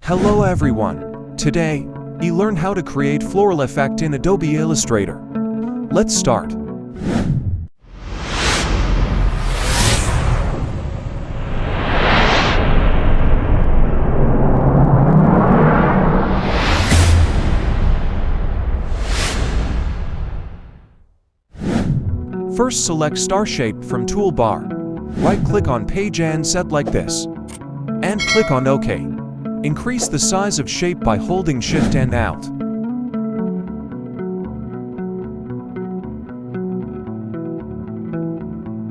Hello everyone. Today, we learn how to create floral effect in Adobe Illustrator. Let's start. First, select Star Shape from Toolbar. Right-click on Page and set like this. And click on OK. Increase the size of shape by holding Shift and Alt.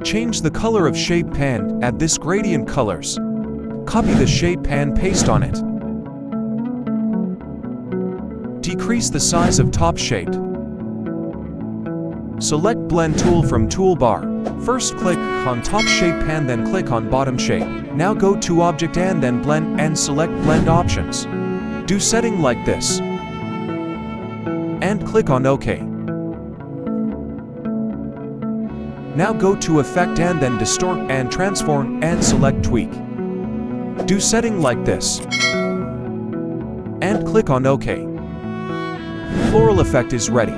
Change the color of shape and add this gradient colors. Copy the shape and paste on it. Decrease the size of top shape. Select Blend tool from Toolbar. First click on top shape and then click on bottom shape. Now go to Object and then Blend and select Blend options. Do setting like this. And click on OK. Now go to Effect and then Distort and Transform and select Tweak. Do setting like this. And click on OK. Floral effect is ready.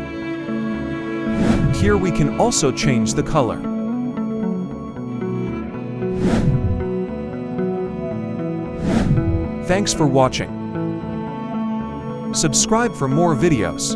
Here we can also change the color. Thanks for watching. Subscribe for more videos.